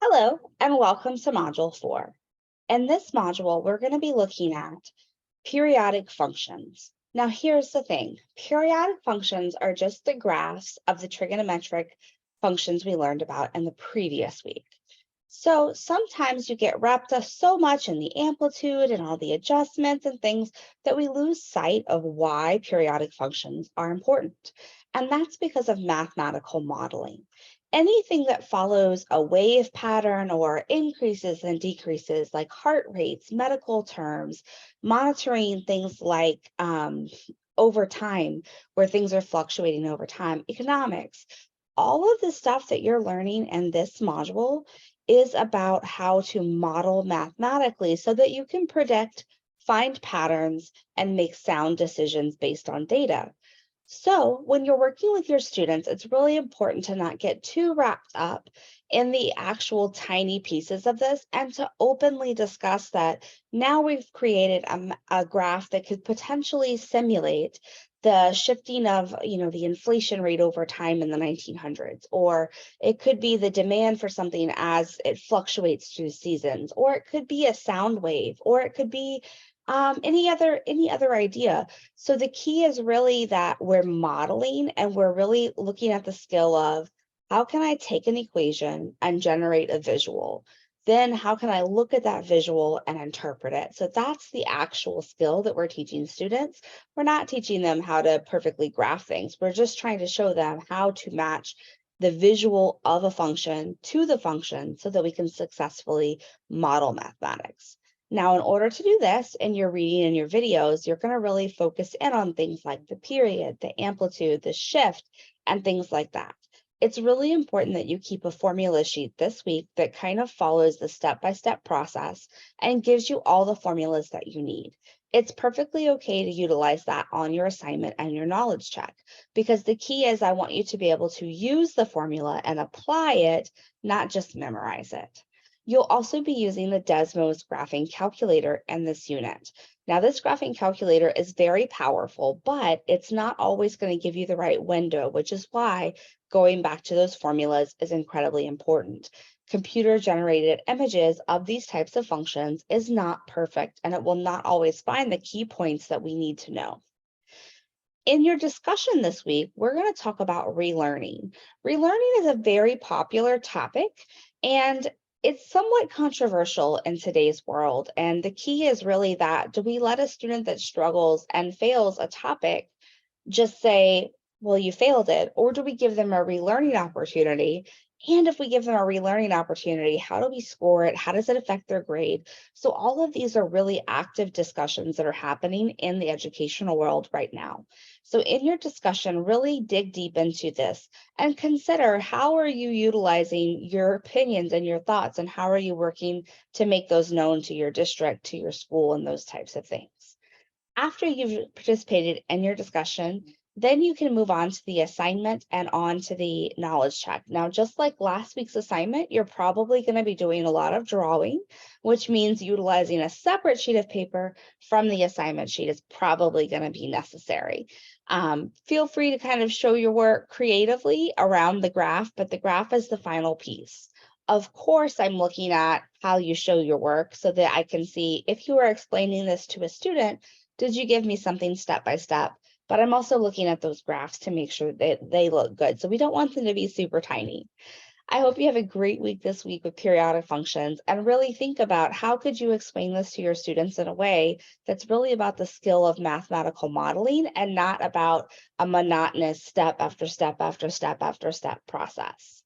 Hello, and welcome to Module 4. In this module, we're going to be looking at periodic functions. Now, here's the thing. Periodic functions are just the graphs of the trigonometric functions we learned about in the previous week. So sometimes you get wrapped up so much in the amplitude and all the adjustments and things that we lose sight of why periodic functions are important. And that's because of mathematical modeling. Anything that follows a wave pattern or increases and decreases, like heart rates, medical terms, monitoring things like over time, where things are fluctuating over time, economics, all of the stuff that you're learning in this module is about how to model mathematically so that you can predict, find patterns, and make sound decisions based on data. So when you're working with your students, it's really important to not get too wrapped up in the actual tiny pieces of this and to openly discuss that now we've created a graph that could potentially simulate the shifting of, the inflation rate over time in the 1900s, or it could be the demand for something as it fluctuates through seasons, or it could be a sound wave, or it could be any other idea. So the key is really that we're modeling and we're really looking at the skill of how can I take an equation and generate a visual? Then how can I look at that visual and interpret it? So that's the actual skill that we're teaching students. We're not teaching them how to perfectly graph things. We're just trying to show them how to match the visual of a function to the function so that we can successfully model mathematics. Now, in order to do this in your reading and your videos, you're going to really focus in on things like the period, the amplitude, the shift, and things like that. It's really important that you keep a formula sheet this week that kind of follows the step-by-step process and gives you all the formulas that you need. It's perfectly okay to utilize that on your assignment and your knowledge check, because the key is I want you to be able to use the formula and apply it, not just memorize it. You'll also be using the Desmos graphing calculator in this unit. Now, this graphing calculator is very powerful, but it's not always going to give you the right window, which is why going back to those formulas is incredibly important. Computer generated images of these types of functions is not perfect, and it will not always find the key points that we need to know. In your discussion this week, we're going to talk about relearning. Relearning is a very popular topic, and it's somewhat controversial in today's world. And the key is really that do we let a student that struggles and fails a topic just say, well, you failed it, or do we give them a relearning opportunity? And if we give them a relearning opportunity, how do we score it? How does it affect their grade? So all of these are really active discussions that are happening in the educational world right now. So in your discussion, really dig deep into this and consider how are you utilizing your opinions and your thoughts, and how are you working to make those known to your district, to your school, and those types of things. After you've participated in your discussion, then you can move on to the assignment and on to the knowledge check. Now, just like last week's assignment, you're probably going to be doing a lot of drawing, which means utilizing a separate sheet of paper from the assignment sheet is probably going to be necessary. Feel free to kind of show your work creatively around the graph, but the graph is the final piece. Of course, I'm looking at how you show your work so that I can see if you are explaining this to a student, did you give me something step by step? But I'm also looking at those graphs to make sure that they look good. So we don't want them to be super tiny. I hope you have a great week this week with periodic functions, and really think about how could you explain this to your students in a way that's really about the skill of mathematical modeling and not about a monotonous step after step after step after step process.